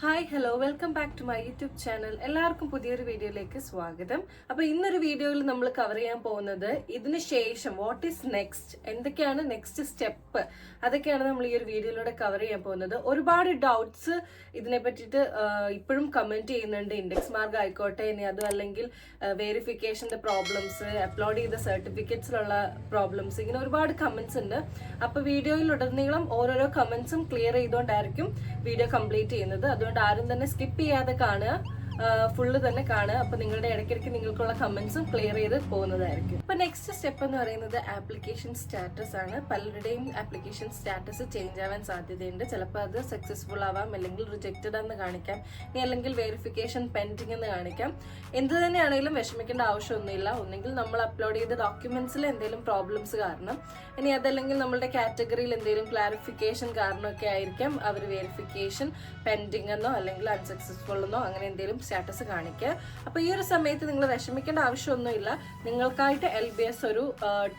Hi hello welcome back to my YouTube channel. എല്ലാവർക്കും പുതിയൊരു വീഡിയോയിലേക്ക് സ്വാഗതം. അപ്പോൾ ഇന്നൊരു വീഡിയോയിൽ നമ്മൾ കവർ ചെയ്യാൻ പോകുന്നത് ഇതിന് ശേഷം വാട്ട് ഈസ് നെക്സ്റ്റ്, എന്തൊക്കെയാണ് നെക്സ്റ്റ് സ്റ്റെപ്പ്, അതൊക്കെയാണ് നമ്മൾ ഈ ഒരു വീഡിയോയിലൂടെ കവർ ചെയ്യാൻ പോകുന്നത്. ഒരുപാട് ഡൗട്ട്സ് ഇതിനെ പറ്റിയിട്ട് ഇപ്പോഴും കമന്റ് ചെയ്യുന്നുണ്ട്. ഇൻഡെക്സ് മാർക്ക് ആയിക്കോട്ടെ, ഇനി അതും അല്ലെങ്കിൽ വെരിഫിക്കേഷന്റെ പ്രോബ്ലംസ്, അപ്ലോഡ് ചെയ്ത സർട്ടിഫിക്കറ്റ്സിലുള്ള പ്രോബ്ലംസ്, ഇങ്ങനെ ഒരുപാട് കമന്റ്സ് ഉണ്ട്. അപ്പോൾ വീഡിയോയിൽ ഉടനീളം ഓരോരോ കമന്റ്സും ക്ലിയർ ചെയ്തുകൊണ്ടായിരിക്കും വീഡിയോ കംപ്ലീറ്റ് ചെയ്യുന്നത്. അതുകൊണ്ട് ആരും തന്നെ സ്കിപ്പ് ചെയ്യാതെ കാണുക, ഫുള്ള് തന്നെ കാണുക. അപ്പൊ നിങ്ങളുടെ ഇടയ്ക്കിടയ്ക്ക് നിങ്ങൾക്കുള്ള കമന്റ്സും ക്ലിയർ ചെയ്ത് പോകുന്നതായിരിക്കും. അപ്പൊ നെക്സ്റ്റ് സ്റ്റെപ്പ് എന്ന് പറയുന്നത് ആപ്ലിക്കേഷൻ സ്റ്റാറ്റസ് ആണ്. പലരുടെയും ആപ്ലിക്കേഷൻ സ്റ്റാറ്റസ് ചേഞ്ച് ആവാൻ സാധ്യതയുണ്ട്. ചിലപ്പോൾ അത് സക്സസ്ഫുൾ ആവാം, അല്ലെങ്കിൽ റിജക്റ്റഡ് എന്ന് കാണിക്കാം, ഇനി അല്ലെങ്കിൽ വെരിഫിക്കേഷൻ പെൻഡിങ് എന്ന് കാണിക്കാം. എന്ത് തന്നെയാണെങ്കിലും വിഷമിക്കേണ്ട ആവശ്യമൊന്നുമില്ല. ഒന്നെങ്കിൽ നമ്മൾ അപ്ലോഡ് ചെയ്ത ഡോക്യുമെന്റ്സിൽ എന്തെങ്കിലും പ്രോബ്ലംസ് കാരണം, ഇനി അതല്ലെങ്കിൽ നമ്മളുടെ കാറ്റഗറിയിൽ എന്തെങ്കിലും ക്ലാരിഫിക്കേഷൻ കാരണമൊക്കെ ആയിരിക്കാം അവർ വെരിഫിക്കേഷൻ പെൻഡിങ് എന്നോ അല്ലെങ്കിൽ അൺസക്സസ്ഫുൾ എന്നോ അങ്ങനെ എന്തെങ്കിലും സ്റ്റാറ്റസ് കാണിക്കുക. അപ്പൊ ഈ ഒരു സമയത്ത് നിങ്ങൾ വിഷമിക്കേണ്ട ആവശ്യമൊന്നുമില്ല. നിങ്ങൾക്കായിട്ട് LBS ഒരു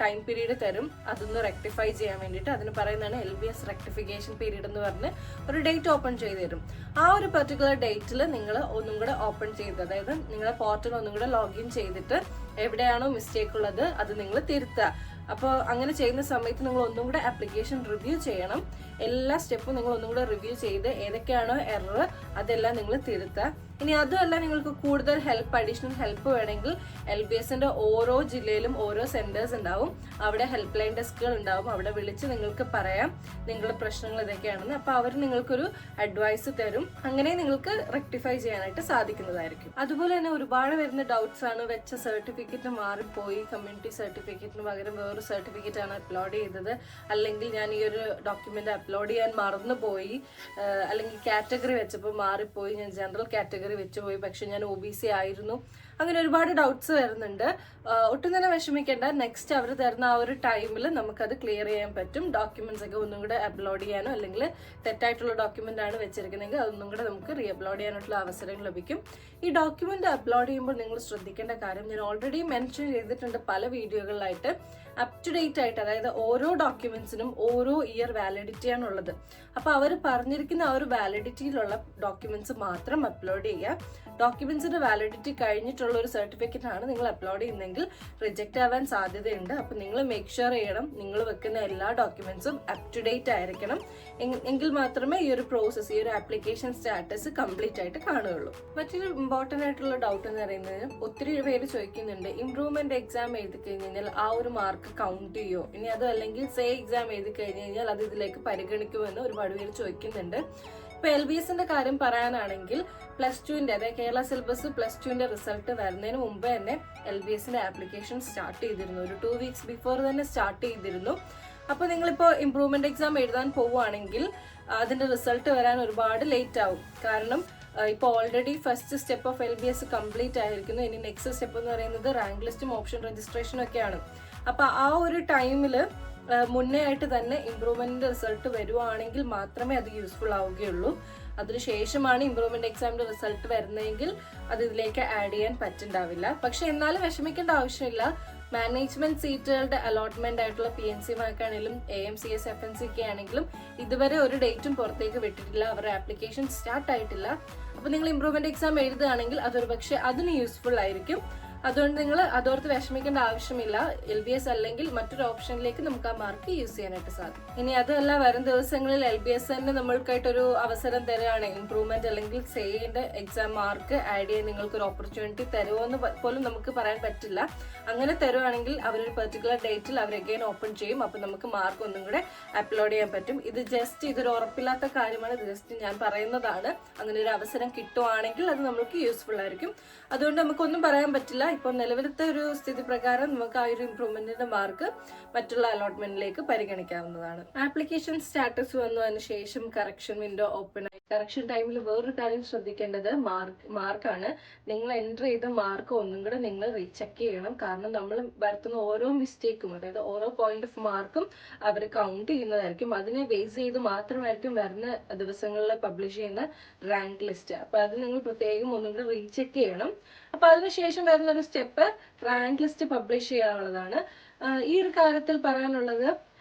ടൈം പീരീഡ് തരും അതൊന്ന് റെക്ടിഫൈ ചെയ്യാൻ വേണ്ടിയിട്ട്. അതിന് പറയുന്നതാണ് LBS റെക്ടിഫിക്കേഷൻ പീരീഡ് എന്ന് പറഞ്ഞ് ഒരു ഡേറ്റ് ഓപ്പൺ ചെയ്ത് തരും. ആ ഒരു പെർട്ടിക്കുലർ ഡേറ്റിൽ നിങ്ങൾ ഒന്നും കൂടെ ഓപ്പൺ ചെയ്ത്, അതായത് നിങ്ങളുടെ പോർട്ടൽ ഒന്നും കൂടെ ലോഗിൻ ചെയ്തിട്ട് എവിടെയാണോ മിസ്റ്റേക്ക് ഉള്ളത് അത് നിങ്ങൾ തിരുത്തുക. അപ്പോൾ അങ്ങനെ ചെയ്യുന്ന സമയത്ത് നിങ്ങൾ ഒന്നും കൂടെ ആപ്ലിക്കേഷൻ റിവ്യൂ ചെയ്യണം. എല്ലാ സ്റ്റെപ്പും നിങ്ങൾ ഒന്നും കൂടെ റിവ്യൂ ചെയ്ത് ഏതൊക്കെയാണോ എറർ അതെല്ലാം നിങ്ങൾ തിരുത്തുക. ഇനി അതുമല്ല നിങ്ങൾക്ക് കൂടുതൽ ഹെൽപ്പ്, അഡീഷണൽ ഹെൽപ്പ് വേണമെങ്കിൽ LBSന്റെ ഓരോ ജില്ലയിലും ഓരോ സെന്റേഴ്സ് ഉണ്ടാവും. അവിടെ ഹെൽപ്പ് ലൈൻ ഡെസ്കുകൾ ഉണ്ടാവും. അവിടെ വിളിച്ച് നിങ്ങൾക്ക് പറയാം നിങ്ങളുടെ പ്രശ്നങ്ങൾ ഇതൊക്കെയാണെന്ന്. അപ്പോൾ അവർ നിങ്ങൾക്കൊരു അഡ്വൈസ് തരും. അങ്ങനെ നിങ്ങൾക്ക് റെക്ടിഫൈ ചെയ്യാനായിട്ട് സാധിക്കുന്നതായിരിക്കും. അതുപോലെ തന്നെ ഒരുപാട് വരുന്ന ഡൗട്ട്സ് ആണ്, വെച്ച സർട്ടിഫിക്കറ്റ് മാറിപ്പോയി, കമ്മ്യൂണിറ്റി സർട്ടിഫിക്കറ്റിന് പകരം വേറൊരു സർട്ടിഫിക്കറ്റ് ആണ് അപ്ലോഡ് ചെയ്തത്, അല്ലെങ്കിൽ ഞാൻ ഈ ഒരു ഡോക്യുമെന്റ് അപ്ലോഡ് ചെയ്യാൻ മറന്നുപോയി, അല്ലെങ്കിൽ കാറ്റഗറി വെച്ചപ്പോൾ മാറിപ്പോയി, ഞാൻ ജനറൽ കാറ്റഗറി വെച്ചുപോയി പക്ഷെ ഞാൻ OBC ആയിരുന്നു. അങ്ങനെ ഒരുപാട് ഡൗട്ട്സ് വരുന്നുണ്ട്. ഒട്ടും തന്നെ വിഷമിക്കേണ്ട. നെക്സ്റ്റ് അവർ തരുന്ന ആ ഒരു ടൈമിൽ നമുക്കത് ക്ലിയർ ചെയ്യാൻ പറ്റും. ഡോക്യുമെന്റ്സ് ഒക്കെ ഒന്നും കൂടെ അപ്ലോഡ് ചെയ്യാനോ അല്ലെങ്കിൽ തെറ്റായിട്ടുള്ള ഡോക്യുമെന്റ് ആണ് വെച്ചിരിക്കുന്നതെങ്കിൽ അതൊന്നും കൂടെ നമുക്ക് റീ അപ്ലോഡ് ചെയ്യാനായിട്ടുള്ള അവസരം ലഭിക്കും. ഈ ഡോക്യുമെന്റ് അപ്ലോഡ് ചെയ്യുമ്പോൾ നിങ്ങൾ ശ്രദ്ധിക്കേണ്ട കാര്യം ഞാൻ ഓൾറെഡി മെൻഷൻ ചെയ്തിട്ടുണ്ട് പല വീഡിയോകളിലായിട്ട്. അപ് ടു ഡേറ്റ് ആയിട്ട്, അതായത് ഓരോ ഡോക്യുമെന്റ്സിനും ഓരോ ഇയർ വാലിഡിറ്റി ആണുള്ളത്. അപ്പൊ അവർ പറഞ്ഞിരിക്കുന്ന ആ ഒരു വാലിഡിറ്റിയിലുള്ള ഡോക്യുമെന്റ്സ് മാത്രം അപ്ലോഡ് ചെയ്യുക. ഡോക്യുമെന്റ്സിന്റെ വാലിഡിറ്റി കഴിഞ്ഞിട്ടുള്ള ഒരു സർട്ടിഫിക്കറ്റ് ആണ് നിങ്ങൾ അപ്ലോഡ് ചെയ്യുന്നതെങ്കിൽ റിജക്റ്റ് ആവാൻ സാധ്യതയുണ്ട്. അപ്പൊ നിങ്ങൾ മേക്ക് ഷുവർ ചെയ്യണം നിങ്ങൾ വെക്കുന്ന എല്ലാ ഡോക്യുമെന്റ്സും അപ് ടു ഡേറ്റ് ആയിരിക്കണം. എങ്കിൽ മാത്രമേ ഈ ഒരു പ്രോസസ്, ഈ ഒരു ആപ്ലിക്കേഷൻ സ്റ്റാറ്റസ് കംപ്ലീറ്റ് ആയിട്ട് കാണുകയുള്ളൂ. മറ്റൊരു ഇമ്പോർട്ടന്റ് ആയിട്ടുള്ള ഡൗട്ട് എന്ന് പറയുന്നത്, ഒത്തിരി പേര് ചോദിക്കുന്നുണ്ട് ഇംപ്രൂവ്മെന്റ് എക്സാം എഴുതി കഴിഞ്ഞാൽ ആ ഒരു മാർക്ക് കൗണ്ട് ചെയ്യോ, ഇനി അതും അല്ലെങ്കിൽ സേ എക്സാം എഴുതി കഴിഞ്ഞ് കഴിഞ്ഞാൽ അത് ഇതിലേക്ക് പരിഗണിക്കുമെന്ന് ഒരുപാട് പേര് ചോദിക്കുന്നുണ്ട്. ഇപ്പൊ LBSന്റെ കാര്യം പറയാനാണെങ്കിൽ +2ന്റെ, അതായത് കേരള സിലബസ് +2ന്റെ റിസൾട്ട് വരുന്നതിന് മുമ്പ് തന്നെ LBSന്റെ ആപ്ലിക്കേഷൻ സ്റ്റാർട്ട് ചെയ്തിരുന്നു. ഒരു 2 വീക്സ് ബിഫോർ തന്നെ സ്റ്റാർട്ട് ചെയ്തിരുന്നു. അപ്പൊ നിങ്ങളിപ്പോ ഇംപ്രൂവ്മെന്റ് എക്സാം എഴുതാൻ പോവുകയാണെങ്കിൽ അതിന്റെ റിസൾട്ട് വരാൻ ഒരുപാട് ലേറ്റ് ആവും. കാരണം ഇപ്പൊ already first step of LBS complete ആയിരിക്കുന്നു. ഇനി നെക്സ്റ്റ് സ്റ്റെപ്പ് എന്ന് പറയുന്നത് റാങ്ക് ലിസ്റ്റും ഓപ്ഷൻ രജിസ്ട്രേഷനും ഒക്കെയാണ്. അപ്പൊ ആ ഒരു ടൈമില് മുന്നേ ആയിട്ട് തന്നെ ഇംപ്രൂവ്മെന്റിന്റെ റിസൾട്ട് വരുവാണെങ്കിൽ മാത്രമേ അത് യൂസ്ഫുൾ ആവുകയുള്ളൂ. അതിനുശേഷമാണ് ഇംപ്രൂവ്മെന്റ് എക്സാമിന്റെ റിസൾട്ട് വരുന്നതെങ്കിൽ അത് ഇതിലേക്ക് ആഡ് ചെയ്യാൻ പറ്റുണ്ടാവില്ല. പക്ഷെ എന്നാലും വിഷമിക്കേണ്ട ആവശ്യമില്ല. മാനേജ്മെന്റ് സീറ്റുകളുടെ അലോട്ട്മെന്റ് ആയിട്ടുള്ള PNC മാർക്കാണെങ്കിലും AMCS FNC ആണെങ്കിലും ഇതുവരെ ഒരു ഡേറ്റും പുറത്തേക്ക് വിട്ടിട്ടില്ല. അവരുടെ ആപ്ലിക്കേഷൻ സ്റ്റാർട്ട് ആയിട്ടില്ല. അപ്പൊ നിങ്ങൾ ഇംപ്രൂവ്മെന്റ് എക്സാം എഴുതുകയാണെങ്കിൽ അതൊരു പക്ഷെ അതിന് യൂസ്ഫുൾ ആയിരിക്കും. അതുകൊണ്ട് നിങ്ങൾ അതോർത്ത് വിഷമിക്കേണ്ട ആവശ്യമില്ല. LBS അല്ലെങ്കിൽ മറ്റൊരു ഓപ്ഷനിലേക്ക് നമുക്ക് ആ മാർക്ക് യൂസ് ചെയ്യാനായിട്ട് സാധിക്കും. ഇനി അതല്ല, വരും ദിവസങ്ങളിൽ LBS തന്നെ നമ്മൾക്കായിട്ടൊരു അവസരം തരുകയാണ്, ഇംപ്രൂവ്മെന്റ് അല്ലെങ്കിൽ സേയുടെ എക്സാം മാർക്ക് ആഡ് ചെയ്യാൻ നിങ്ങൾക്കൊരു ഓപ്പർച്യൂണിറ്റി തരുമോ എന്ന് പോലും നമുക്ക് പറയാൻ പറ്റില്ല. അങ്ങനെ തരുവാണെങ്കിൽ അവരൊരു പെർട്ടിക്കുലർ ഡേറ്റിൽ അവർ അഗൈൻ ഓപ്പൺ ചെയ്യും. അപ്പൊ നമുക്ക് മാർക്ക് ഒന്നും കൂടെ അപ്ലോഡ് ചെയ്യാൻ പറ്റും. ഇതൊരു ഉറപ്പില്ലാത്ത കാര്യമാണ്, ഇത് ജസ്റ്റ് ഞാൻ പറയുന്നതാണ്. അങ്ങനെ ഒരു അവസരം കിട്ടുവാണെങ്കിൽ അത് നമുക്ക് യൂസ്ഫുൾ ആയിരിക്കും. അതുകൊണ്ട് നമുക്കൊന്നും പറയാൻ പറ്റില്ല. ഇപ്പോൾ നിലവിലത്തെ ഒരു സ്ഥിതി പ്രകാരം നമുക്ക് ആ ഒരു ഇംപ്രൂവ്മെന്റിന്റെ മാർക്ക് മറ്റുള്ള അലോട്ട്മെന്റിലേക്ക് പരിഗണിക്കാവുന്നതാണ്. ആപ്ലിക്കേഷൻ സ്റ്റാറ്റസ് വന്നതിന് ശേഷം കറക്ഷൻ വിൻഡോ ഓപ്പൺ ആയി. കറക്ഷൻ ടൈമിൽ വേറൊരു കാര്യം ശ്രദ്ധിക്കേണ്ടത് മാർക്കാണ്. നിങ്ങൾ എൻ്റർ ചെയ്ത മാർക്ക് ഒന്നും കൂടെ നിങ്ങൾ റീചെക്ക് ചെയ്യണം. കാരണം നമ്മൾ വരുത്തുന്ന ഓരോ മിസ്റ്റേക്കും, അതായത് ഓരോ പോയിന്റ് ഓഫ് മാർക്കും അവർ കൗണ്ട് ചെയ്യുന്നതായിരിക്കും. അതിനെ ബേസ് ചെയ്ത് മാത്രമായിരിക്കും വരുന്ന ദിവസങ്ങളിൽ പബ്ലിഷ് ചെയ്യുന്ന റാങ്ക് ലിസ്റ്റ്. അപ്പൊ അത് നിങ്ങൾ പ്രത്യേകം ഒന്നും കൂടെ റീചെക്ക് ചെയ്യണം. അപ്പൊ അതിനുശേഷം വരുന്ന ഒരു സ്റ്റെപ്പ് റാങ്ക് ലിസ്റ്റ് പബ്ലിഷ് ചെയ്യാനുള്ളതാണ്. ഈ ഒരു കാര്യത്തിൽ പറയാനുള്ളത്,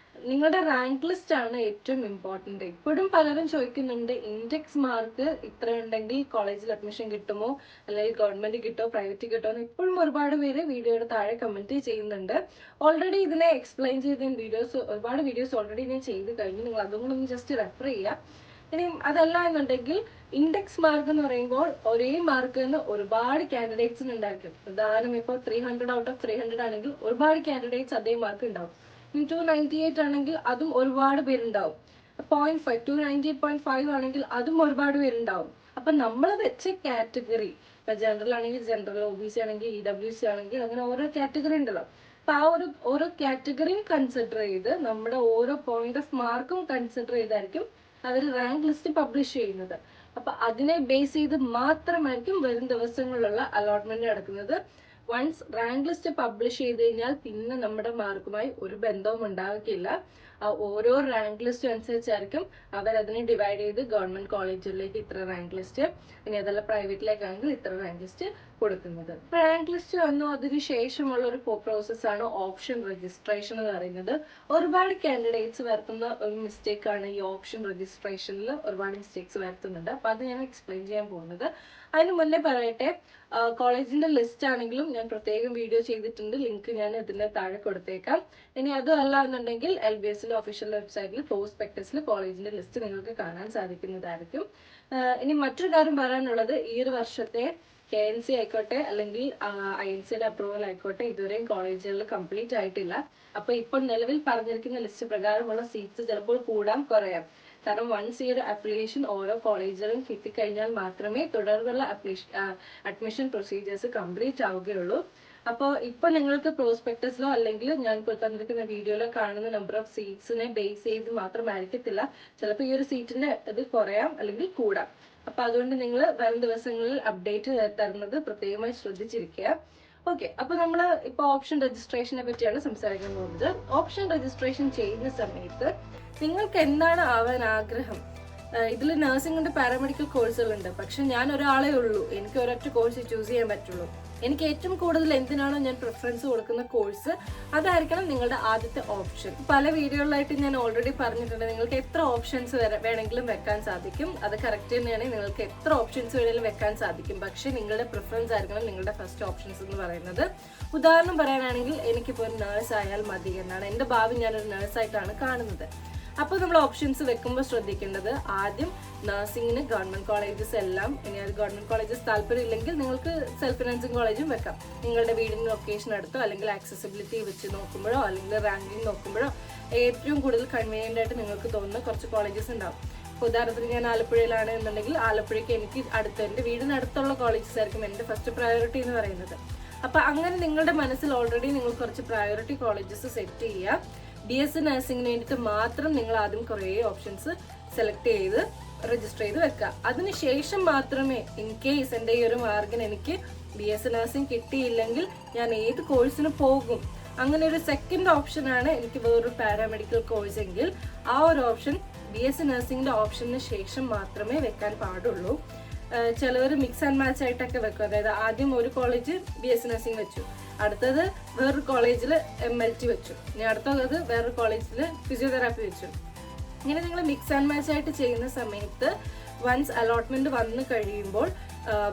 നിങ്ങളുടെ റാങ്ക് ലിസ്റ്റ് ആണ് ഏറ്റവും ഇമ്പോർട്ടന്റ്. ഇപ്പോഴും പലരും ചോദിക്കുന്നുണ്ട് ഇൻഡെക്സ് മാർക്ക് ഇത്ര ഉണ്ടെങ്കിൽ കോളേജിൽ അഡ്മിഷൻ കിട്ടുമോ, അല്ലെങ്കിൽ ഗവൺമെന്റ് കിട്ടോ പ്രൈവറ്റ് കിട്ടോ എന്ന് ഇപ്പോഴും ഒരുപാട് പേര് വീഡിയോയുടെ താഴെ കമന്റ് ചെയ്യുന്നുണ്ട്. ഓൾറെഡി ഇതിനെ എക്സ്പ്ലെയിൻ ചെയ്ത ഒരുപാട് വീഡിയോസ് ഓൾറെഡി ഞാൻ ചെയ്ത് കഴിഞ്ഞു. നിങ്ങൾ അതും കൂടെ ഒന്ന് ജസ്റ്റ് റെഫർ ചെയ്യുക. ഇനി അതല്ല എന്നുണ്ടെങ്കിൽ ഇൻഡെക്സ് മാർക്ക് എന്ന് പറയുമ്പോൾ ഒരേ മാർക്ക് നിന്ന് ഒരുപാട് കാൻഡിഡേറ്റ്സിന് ഉണ്ടായിരിക്കും. ഉദാഹരണം ഇപ്പോൾ 300 ഔട്ട് ഓഫ് 300 ആണെങ്കിൽ ഒരുപാട് കാൻഡിഡേറ്റ്സ് അതേ മാർക്ക് ഉണ്ടാവും. 298 ആണെങ്കിൽ അതും ഒരുപാട് പേരുണ്ടാവും. 0.5 298.5 ആണെങ്കിൽ അതും ഒരുപാട് പേരുണ്ടാവും. അപ്പൊ നമ്മൾ വെച്ച കാറ്റഗറി, ഇപ്പൊ ജനറൽ ആണെങ്കിൽ ജനറൽ, OBC ആണെങ്കിൽ EWC ആണെങ്കിൽ അങ്ങനെ ഓരോ കാറ്റഗറി ഉണ്ടല്ലോ. അപ്പൊ ആ ഓരോ കാറ്റഗറിയും കൺസിഡർ ചെയ്ത് നമ്മുടെ ഓരോ പോയിന്റ് ഓഫ് മാർക്കും കൺസിഡർ ചെയ്തായിരിക്കും അവർ റാങ്ക് ലിസ്റ്റ് പബ്ലിഷ് ചെയ്യുന്നത്. അപ്പൊ അതിനെ ബേസ് ചെയ്ത് മാത്രമായിരിക്കും വരും ദിവസങ്ങളിലുള്ള അലോട്ട്മെന്റ് നടക്കുന്നത്. വൺസ് റാങ്ക് ലിസ്റ്റ് പബ്ലിഷ് ചെയ്ത് കഴിഞ്ഞാൽ പിന്നെ നമ്മുടെ മാർക്കുമായി ഒരു ബന്ധവും ഉണ്ടാകില്ല. ഓരോ റാങ്ക് ലിസ്റ്റ് അനുസരിച്ചായിരിക്കും അവരതിനെ ഡിവൈഡ് ചെയ്ത് ഗവൺമെന്റ് കോളേജുകളിലേക്ക് ഇത്ര റാങ്ക് ലിസ്റ്റ്, ഇനി അതല്ല പ്രൈവറ്റിലേക്കാണെങ്കിൽ ഇത്ര റാങ്ക് ലിസ്റ്റ് കൊടുക്കുന്നത്. റാങ്ക് ലിസ്റ്റ് വന്നു അതിന് ശേഷമുള്ള ഒരു പ്രോസസ്സാണ് ഓപ്ഷൻ രജിസ്ട്രേഷൻ എന്ന് പറയുന്നത്. ഒരുപാട് കാൻഡിഡേറ്റ്സ് വരുത്തുന്ന ഒരു മിസ്റ്റേക്ക് ആണ് ഈ ഓപ്ഷൻ രജിസ്ട്രേഷനിൽ ഒരുപാട് മിസ്റ്റേക്സ് വരുത്തുന്നുണ്ട്. അപ്പൊ അത് ഞാൻ എക്സ്പ്ലെയിൻ ചെയ്യാൻ പോകുന്നത്. അതിന് മുന്നേ പറയട്ടെ, കോളേജിന്റെ ലിസ്റ്റ് ആണെങ്കിലും ഞാൻ പ്രത്യേകം വീഡിയോ ചെയ്തിട്ടുണ്ട്. ലിങ്ക് ഞാൻ ഇതിന്റെ താഴെ കൊടുത്തേക്കാം. ഇനി അതല്ല എന്നുണ്ടെങ്കിൽ LBSന്റെ ഒഫീഷ്യൽ വെബ്സൈറ്റിൽ പ്രോസ്പെക്ടസിൽ കോളേജിന്റെ ലിസ്റ്റ് നിങ്ങൾക്ക് കാണാൻ സാധിക്കുന്നതായിരിക്കും. ഇനി മറ്റൊരു കാര്യം പറയാനുള്ളത്, ഈ ഒരു വർഷത്തെ KNC ആയിക്കോട്ടെ അല്ലെങ്കിൽ INCയുടെ അപ്രൂവൽ ആയിക്കോട്ടെ ഇതുവരെയും കോളേജുകളിൽ കംപ്ലീറ്റ് ആയിട്ടില്ല. അപ്പൊ ഇപ്പോൾ നിലവിൽ പറഞ്ഞിരിക്കുന്ന ലിസ്റ്റ് പ്രകാരമുള്ള സീറ്റ്സ് ചിലപ്പോൾ കൂടാം കുറയാം. കാരണം വൺസ് ഈ ഒരു അപ്ലിക്കേഷൻ ഓരോ കോളേജിലും കിട്ടിക്കഴിഞ്ഞാൽ മാത്രമേ തുടർന്നുള്ള അഡ്മിഷൻ പ്രൊസീജിയേഴ്സ് കംപ്ലീറ്റ് ആവുകയുള്ളൂ. അപ്പോൾ ഇപ്പൊ നിങ്ങൾക്ക് പ്രോസ്പെക്ടസിലോ അല്ലെങ്കിൽ ഞാൻ ഇപ്പോൾ തന്നിരിക്കുന്ന വീഡിയോയിലോ കാണുന്ന നമ്പർ ഓഫ് സീറ്റ്സിനെ ബേസ് ചെയ്ത് മാത്രമായിരിക്കത്തില്ല. ചിലപ്പോൾ ഈ ഒരു സീറ്റിന്റെ ഇത് കുറയാം അല്ലെങ്കിൽ കൂടാം. അപ്പൊ അതുകൊണ്ട് നിങ്ങൾ വരും ദിവസങ്ങളിൽ അപ്ഡേറ്റ് തരുന്നത് പ്രത്യേകമായി ശ്രദ്ധിച്ചിരിക്കുക. ഓക്കെ, അപ്പൊ നമ്മൾ ഇപ്പൊ ഓപ്ഷൻ രജിസ്ട്രേഷനെ പറ്റിയാണ് സംസാരിക്കാൻ പോകുന്നത്. ഓപ്ഷൻ രജിസ്ട്രേഷൻ ചെയ്യുന്ന സമയത്ത് നിങ്ങൾക്ക് എന്താണ് ആവാൻ ആഗ്രഹം? ഇതിൽ നഴ്സിംഗിന്റെ പാരാമെഡിക്കൽ കോഴ്സുകളുണ്ട്. പക്ഷെ ഞാൻ ഒരാളേ ഉള്ളൂ, എനിക്ക് ഒരൊറ്റ കോഴ്സ് ചൂസ് ചെയ്യാൻ പറ്റുള്ളൂ. എനിക്ക് ഏറ്റവും കൂടുതൽ എന്തിനാണോ ഞാൻ പ്രിഫറൻസ് കൊടുക്കുന്ന കോഴ്സ് അതായിരിക്കണം നിങ്ങളുടെ ആദ്യത്തെ ഓപ്ഷൻ. പല വീഡിയോകളിലായിട്ട് ഞാൻ ഓൾറെഡി പറഞ്ഞിട്ടുണ്ട്, നിങ്ങൾക്ക് എത്ര ഓപ്ഷൻസ് വേണമെങ്കിലും വെക്കാൻ സാധിക്കും. അത് കറക്റ്റ് തന്നെയാണ്, നിങ്ങൾക്ക് എത്ര ഓപ്ഷൻസ് വേണമെങ്കിലും വെക്കാൻ സാധിക്കും. പക്ഷെ നിങ്ങളുടെ പ്രിഫറൻസ് ആയിരിക്കണം നിങ്ങളുടെ ഫസ്റ്റ് ഓപ്ഷൻസ് എന്ന് പറയുന്നത്. ഉദാഹരണം പറയാനാണെങ്കിൽ എനിക്കിപ്പോൾ ഒരു നേഴ്സ് ആയാൽ മതി എന്നാണ് എൻ്റെ ഭാവി, ഞാനൊരു നേഴ്സായിട്ടാണ് കാണുന്നത്. അപ്പോൾ നമ്മൾ ഓപ്ഷൻസ് വെക്കുമ്പോൾ ശ്രദ്ധിക്കേണ്ടത്, ആദ്യം നഴ്സിംഗിന് ഗവൺമെന്റ് കോളേജസ് എല്ലാം, ഇനി അത് ഗവൺമെന്റ് കോളേജസ് താല്പര്യം ഇല്ലെങ്കിൽ നിങ്ങൾക്ക് സെൽഫ് ഫിനാൻസിങ് കോളേജും വെക്കാം. നിങ്ങളുടെ വീടിന് ലൊക്കേഷൻ അടുത്തോ അല്ലെങ്കിൽ ആക്സസിബിലിറ്റി വെച്ച് നോക്കുമ്പോഴോ അല്ലെങ്കിൽ റാങ്കിങ് നോക്കുമ്പോഴോ ഏറ്റവും കൂടുതൽ കൺവീനിയന്റ് ആയിട്ട് നിങ്ങൾക്ക് തോന്നുന്ന കുറച്ച് കോളേജസ് ഉണ്ടാവും. ഉദാഹരണത്തിന് ഞാൻ ആലപ്പുഴയിലാണ് എന്നുണ്ടെങ്കിൽ ആലപ്പുഴയ്ക്ക് എനിക്ക് എൻ്റെ വീടിനടുത്തുള്ള കോളേജസ് ആയിരിക്കും എൻ്റെ ഫസ്റ്റ് പ്രയോറിറ്റി എന്ന് പറയുന്നത്. അപ്പൊ അങ്ങനെ നിങ്ങളുടെ മനസ്സിൽ ഓൾറെഡി നിങ്ങൾ കുറച്ച് പ്രയോറിറ്റി കോളേജസ് സെറ്റ് ചെയ്യുക. BSc നഴ്സിംഗിന് വേണ്ടിയിട്ട് മാത്രം നിങ്ങൾ ആദ്യം കുറേ ഓപ്ഷൻസ് സെലക്ട് ചെയ്ത് രജിസ്റ്റർ ചെയ്ത് വെക്കുക. അതിനുശേഷം മാത്രമേ ഇൻ കേസ് എൻ്റെ ഈ ഒരു മാർഗിന് എനിക്ക് BSc നഴ്സിംഗ് കിട്ടിയില്ലെങ്കിൽ ഞാൻ ഏത് കോഴ്സിന് പോകും, അങ്ങനെ ഒരു സെക്കൻഡ് ഓപ്ഷനാണ് എനിക്ക് വേറൊരു പാരാമെഡിക്കൽ കോഴ്സ് എങ്കിൽ ആ ഒരു ഓപ്ഷൻ BSc നഴ്സിംഗിന്റെ ഓപ്ഷന് ശേഷം മാത്രമേ വെക്കാൻ പാടുള്ളൂ. ചിലവർ മിക്സ് ആൻഡ് മാച്ച് ആയിട്ടൊക്കെ വെക്കും. അതായത് ആദ്യം ഒരു കോളേജ് BSc നഴ്സിംഗ് വെച്ചു, അടുത്തത് വേറൊരു കോളേജിൽ MLT വെച്ചു, ഇനി അടുത്തത് വേറൊരു കോളേജിൽ ഫിസിയോതെറാപ്പി വെച്ചു. ഇങ്ങനെ നിങ്ങൾ മിക്സ് ആൻഡ് മാച്ച് ആയിട്ട് ചെയ്യുന്ന സമയത്ത് വൺസ് അലോട്ട്മെന്റ് വന്നു കഴിയുമ്പോൾ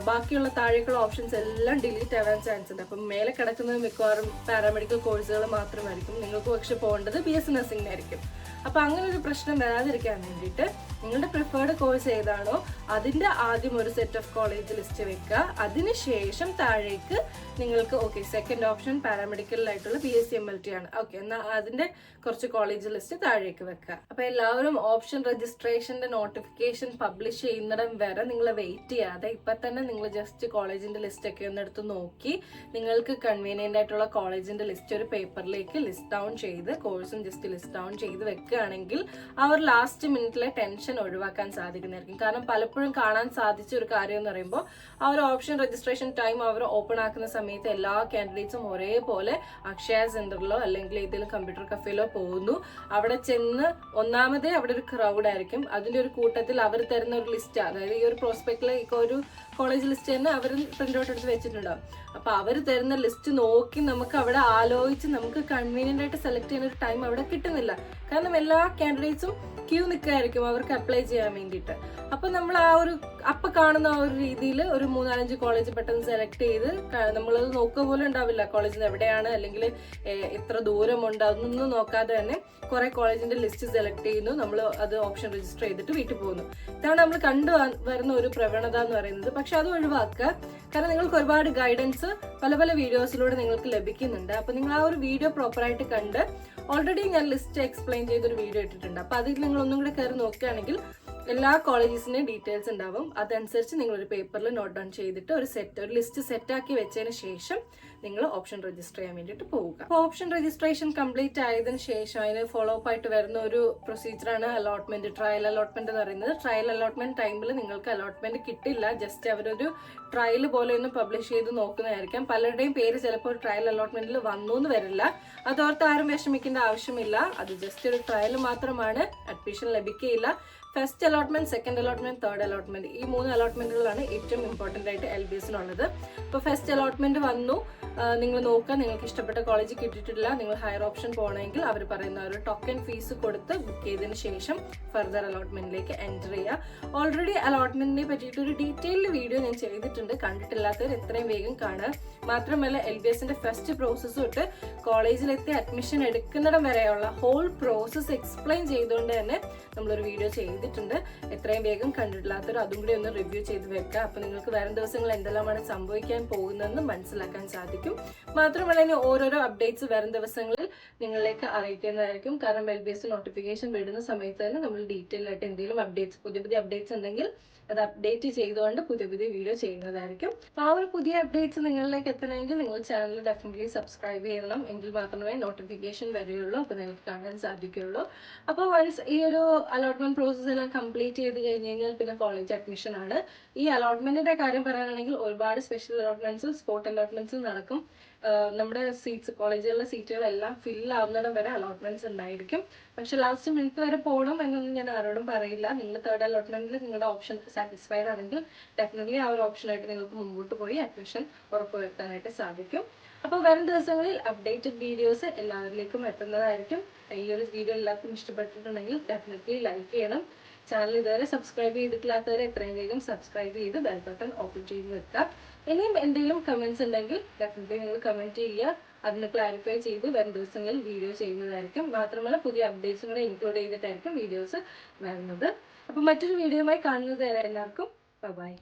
ബാക്കിയുള്ള താഴേക്കുള്ള ഓപ്ഷൻസ് എല്ലാം ഡിലീറ്റ് ആവാൻ ചാൻസ് ഉണ്ട്. അപ്പം മേലെ കിടക്കുന്നത് മിക്കവാറും പാരാമെഡിക്കൽ കോഴ്സുകൾ മാത്രമായിരിക്കും. നിങ്ങൾക്ക് പക്ഷെ പോകേണ്ടത് BSc നഴ്സിംഗിനായിരിക്കും. അപ്പൊ അങ്ങനെ ഒരു പ്രശ്നം വരാതിരിക്കാൻ വേണ്ടിയിട്ട് നിങ്ങളുടെ പ്രിഫേർഡ് കോഴ്സ് ഏതാണോ അതിന്റെ ആദ്യം ഒരു സെറ്റ് ഓഫ് കോളേജ് ലിസ്റ്റ് വെക്കുക. അതിനുശേഷം താഴേക്ക് നിങ്ങൾക്ക് ഓക്കെ സെക്കൻഡ് ഓപ്ഷൻ പാരാമെഡിക്കലായിട്ടുള്ള BSc MLT ആണ്, ഓക്കെ എന്നാൽ അതിന്റെ കുറച്ച് കോളേജ് ലിസ്റ്റ് താഴേക്ക് വെക്കുക. അപ്പൊ എല്ലാവരും ഓപ്ഷൻ രജിസ്ട്രേഷന്റെ നോട്ടിഫിക്കേഷൻ പബ്ലിഷ് ചെയ്യുന്നിടം വരെ നിങ്ങൾ വെയിറ്റ് ചെയ്യാതെ ഇപ്പൊ തന്നെ നിങ്ങൾ ജസ്റ്റ് കോളേജിന്റെ ലിസ്റ്റ് ഒക്കെ ഒന്ന് എടുത്ത് നോക്കി നിങ്ങൾക്ക് കൺവീനിയന്റ് ആയിട്ടുള്ള കോളേജിന്റെ ലിസ്റ്റ് ഒരു പേപ്പറിലേക്ക് ലിസ്റ്റ് ഡൗൺ ചെയ്ത് കോഴ്സും ജസ്റ്റ് ലിസ്റ്റ് ഡൗൺ ചെയ്ത് വെക്കുകയാണെങ്കിൽ ആ ഒരു ലാസ്റ്റ് മിനിറ്റിലെ ടെൻഷൻ ഒഴിവാക്കാൻ സാധിക്കുന്നതായിരിക്കും. കാരണം പലപ്പോഴും കാണാൻ സാധിച്ച ഒരു കാര്യം എന്ന് പറയുമ്പോൾ ആ ഒരു ഓപ്ഷൻ രജിസ്ട്രേഷൻ ടൈം അവർ ഓപ്പൺ ആക്കുന്ന സമയത്ത് എല്ലാ കാൻഡിഡേറ്റ്സും ഒരേപോലെ അക്ഷയ സെന്ററിലോ അല്ലെങ്കിൽ ഏതെങ്കിലും കമ്പ്യൂട്ടർ കഫേയിലോ പോകുന്നു. അവിടെ ചെന്ന് ഒന്നാമതേ അവിടെ ഒരു ക്രൗഡ് ആയിരിക്കും. അതിന്റെ ഒരു കൂട്ടത്തിൽ അവർ തരുന്ന ഒരു ലിസ്റ്റ്, അതായത് ഈ ഒരു പ്രോസ്പെക്റ്റിൽ ഒരു കോളേജ് ലിസ്റ്റ് തന്നെ അവർ പ്രിന്റ് ഔട്ട് എടുത്ത് വെച്ചിട്ടുണ്ടാവും. അപ്പൊ അവർ തരുന്ന ലിസ്റ്റ് നോക്കി നമുക്ക് അവിടെ ആലോചിച്ച് നമുക്ക് കൺവീനിയന്റ് ആയിട്ട് സെലക്ട് ചെയ്യുന്ന ഒരു ടൈം അവിടെ കിട്ടുന്നില്ല. കാരണം എല്ലാ കാൻഡിഡേറ്റ്സും ക്യൂ നിൽക്കായിരിക്കും അവർക്ക് അപ്ലൈ ചെയ്യാൻ വേണ്ടിയിട്ട്. അപ്പൊ നമ്മൾ അപ്പൊ കാണുന്ന ആ ഒരു രീതിയിൽ ഒരു 3-4 കോളേജ് പെട്ടെന്ന് സെലക്ട് ചെയ്ത് നമ്മളത് നോക്കുക പോലും ഉണ്ടാവില്ല. കോളേജിൽ എവിടെയാണ് അല്ലെങ്കിൽ എത്ര ദൂരമുണ്ട് അതൊന്നും നോക്കാതെ തന്നെ കുറെ കോളേജിന്റെ ലിസ്റ്റ് സെലക്ട് ചെയ്യുന്നു, നമ്മൾ അത് ഓപ്ഷൻ രജിസ്റ്റർ ചെയ്തിട്ട് വീട്ടിൽ പോകുന്നു. ഇതാണ് നമ്മൾ കണ്ടു വരുന്ന ഒരു പ്രവണത എന്ന് പറയുന്നത്. പക്ഷെ അത് ഒഴിവാക്കുക. കാരണം നിങ്ങൾക്ക് ഒരുപാട് ഗൈഡൻസ് പല പല വീഡിയോസിലൂടെ നിങ്ങൾക്ക് ലഭിക്കുന്നുണ്ട്. അപ്പൊ നിങ്ങൾ ആ ഒരു വീഡിയോ പ്രോപ്പറായിട്ട് കണ്ട്, ഓൾറെഡി ഞാൻ ലിസ്റ്റ് എക്സ്പ്ലെയിൻ ചെയ്തൊരു വീഡിയോ ഇട്ടിട്ടുണ്ട്. അപ്പൊ അതിൽ നിങ്ങൾ ഒന്നും കൂടെ കയറി നോക്കുകയാണെങ്കിൽ എല്ലാ കോളേജസിന്റെയും ഡീറ്റെയിൽസ് ഉണ്ടാവും. അതനുസരിച്ച് നിങ്ങൾ ഒരു പേപ്പറിൽ നോട്ട് ഡൗൺ ചെയ്തിട്ട് ഒരു ലിസ്റ്റ് സെറ്റാക്കി വെച്ചതിന് ശേഷം നിങ്ങൾ ഓപ്ഷൻ രജിസ്റ്റർ ചെയ്യാൻ വേണ്ടിയിട്ട് പോവുക. അപ്പോൾ ഓപ്ഷൻ രജിസ്ട്രേഷൻ കംപ്ലീറ്റ് ആയതിനു ശേഷം അതിന് ഫോളോ അപ്പ് ആയിട്ട് വരുന്ന ഒരു പ്രൊസീജിയറാണ് അലോട്ട്മെന്റ്, ട്രയൽ അലോട്ട്മെന്റ് എന്ന് പറയുന്നത്. ട്രയൽ അലോട്ട്മെന്റ് ടൈമിൽ നിങ്ങൾക്ക് അലോട്ട്മെന്റ് കിട്ടില്ല. ജസ്റ്റ് അവരൊരു ട്രയൽ പോലെ ഒന്ന് പബ്ലിഷ് ചെയ്ത് നോക്കുന്നതായിരിക്കാം. പലരുടെയും പേര് ചിലപ്പോൾ ട്രയൽ അലോട്ട്മെന്റിൽ വന്നു എന്ന് വരില്ല. അതോർത്ത് ആരും വിഷമിക്കേണ്ട ആവശ്യമില്ല. അത് ജസ്റ്റ് ഒരു ട്രയൽ മാത്രമാണ്. അഡ്മിഷൻ ലഭിക്കുകയില്ല. First allotment, second allotment, third allotment, ഈ 3 അലോട്ട്മെന്റുകളാണ് ഏറ്റവും ഇമ്പോർട്ടന്റ് ആയിട്ട് LBSനുള്ളത്. അപ്പോൾ ഫസ്റ്റ് അലോട്ട്മെന്റ് വന്നു, നിങ്ങൾ നോക്കുക, നിങ്ങൾക്ക് ഇഷ്ടപ്പെട്ട കോളേജ് കിട്ടിയിട്ടില്ല, നിങ്ങൾ ഹയർ ഓപ്ഷൻ പോകണമെങ്കിൽ അവർ പറയുന്ന ഒരു ടോക്കൺ ഫീസ് കൊടുത്ത് ബുക്ക് ചെയ്തതിന് ശേഷം ഫർദർ അലോട്ട്മെന്റിലേക്ക് എൻ്റർ ചെയ്യുക. ഓൾറെഡി അലോട്ട്മെന്റിനെ പറ്റിയിട്ട് ഒരു ഡീറ്റെയിൽഡ് വീഡിയോ ഞാൻ ചെയ്തിട്ടുണ്ട്. കണ്ടിട്ടില്ലാത്തവർ എത്രയും വേഗം കാണുക. മാത്രമല്ല LBSന്റെ ഫസ്റ്റ് പ്രോസസ്സ് തൊട്ട് കോളേജിലെത്തി അഡ്മിഷൻ എടുക്കുന്നിടം വരെയുള്ള ഹോൾ പ്രോസസ്സ് എക്സ്പ്ലെയിൻ ചെയ്തുകൊണ്ട് തന്നെ നമ്മളൊരു വീഡിയോ ചെയ്തിട്ടുണ്ട്. എത്രയും വേഗം കണ്ടിട്ടില്ലാത്തവർ അതും കൂടി ഒന്ന് റിവ്യൂ ചെയ്ത് വെക്കുക. അപ്പൊ നിങ്ങൾക്ക് വരും ദിവസങ്ങൾ എന്തെല്ലാമാണ് സംഭവിക്കാൻ പോകുന്നതെന്ന് മനസ്സിലാക്കാൻ സാധിക്കും. മാത്രമല്ല ഇനി ഓരോരോ അപ്ഡേറ്റ്സ് വരും ദിവസങ്ങളിൽ നിങ്ങളിലേക്ക് അറിയിക്കുന്നതായിരിക്കും. കാരണം LBS നോട്ടിഫിക്കേഷൻ വിടുന്ന സമയത്ത് തന്നെ നമ്മൾ ഡീറ്റെയിൽ ആയിട്ട് എന്തെങ്കിലും അപ്ഡേറ്റ്സ്, പുതിയ അപ്ഡേറ്റ്സ് ഉണ്ടെങ്കിൽ അത് അപ്ഡേറ്റ് ചെയ്തുകൊണ്ട് പുതിയ വീഡിയോ ചെയ്യുന്നതായിരിക്കും. അപ്പൊ ആ ഒരു പുതിയ അപ്ഡേറ്റ്സ് നിങ്ങളിലേക്ക് എത്തണമെങ്കിൽ നിങ്ങൾ ചാനൽ ഡെഫിനറ്റ്ലി സബ്സ്ക്രൈബ് ചെയ്യണം. എങ്കിൽ മാത്രമേ നോട്ടിഫിക്കേഷൻ വരികയുള്ളൂ, അപ്പൊ നിങ്ങൾക്ക് കാണാൻ സാധിക്കുകയുള്ളൂ. അപ്പോൾ വൺസ് ഈ ഒരു അലോട്ട്മെന്റ് പ്രോസസ്സ് എല്ലാം കംപ്ലീറ്റ് ചെയ്ത് കഴിഞ്ഞ് കഴിഞ്ഞാൽ പിന്നെ കോളേജ് അഡ്മിഷൻ ആണ്. ഈ അലോട്ട്മെന്റിന്റെ കാര്യം പറയുകയാണെങ്കിൽ ഒരുപാട് സ്പെഷ്യൽ അലോട്ട്മെന്റ്സും സ്പോട്ട് അലോട്ട്മെന്റ്സും നടക്കും. നമ്മുടെ സീറ്റ്സ്, കോളേജുകളിലെ സീറ്റുകളെല്ലാം ഫിൽ ആവുന്നിടം വരെ അലോട്ട്മെന്റ്സ് ഉണ്ടായിരിക്കും. പക്ഷെ ലാസ്റ്റ് മിനിറ്റ് വരെ പോകണം എന്നൊന്നും ഞാൻ ആരോടും പറയില്ല. നിങ്ങൾ തേർഡ് അലോട്ട്മെന്റിൽ നിങ്ങളുടെ ഓപ്ഷൻ സാറ്റിസ്ഫൈഡ് ആണെങ്കിൽ ഡെഫിനറ്റ്ലി ആ ഒരു ഓപ്ഷനായിട്ട് നിങ്ങൾക്ക് മുമ്പോട്ട് പോയി അഡ്മിഷൻ ഉറപ്പുവരുത്താനായിട്ട് സാധിക്കും. അപ്പോൾ വരും ദിവസങ്ങളിൽ അപ്ഡേറ്റഡ് വീഡിയോസ് എല്ലാവരിലേക്കും എത്തുന്നതായിരിക്കും. ഈ ഒരു വീഡിയോ എല്ലാവർക്കും ഇഷ്ടപ്പെട്ടിട്ടുണ്ടെങ്കിൽ ഡെഫിനറ്റ്ലി ലൈക്ക് ചെയ്യണം. ചാനൽ ഇതുവരെ സബ്സ്ക്രൈബ് ചെയ്തിട്ടില്ലാത്തവരെ എത്രയും വേഗം സബ്സ്ക്രൈബ് ചെയ്ത് ബെൽ ബട്ടൺ ഓപ്പൺ ചെയ്ത് വെക്കുക. ഇനിയും എന്തെങ്കിലും കമന്റ്സ് ഉണ്ടെങ്കിൽ ഡെഫിനറ്റ്ലി നിങ്ങൾ കമന്റ് ചെയ്യുക. അതിന് ക്ലാരിഫൈ ചെയ്ത് വരും ദിവസങ്ങളിൽ വീഡിയോ ചെയ്യുന്നതായിരിക്കും. മാത്രമല്ല പുതിയ അപ്ഡേറ്റ്സും കൂടെ ഇൻക്ലൂഡ് ചെയ്തിട്ടായിരിക്കും വീഡിയോസ് വരുന്നത്. അപ്പോൾ മറ്റൊരു വീഡിയോയുമായി കാണുന്നത് വരെ എല്ലാവർക്കും ബൈ.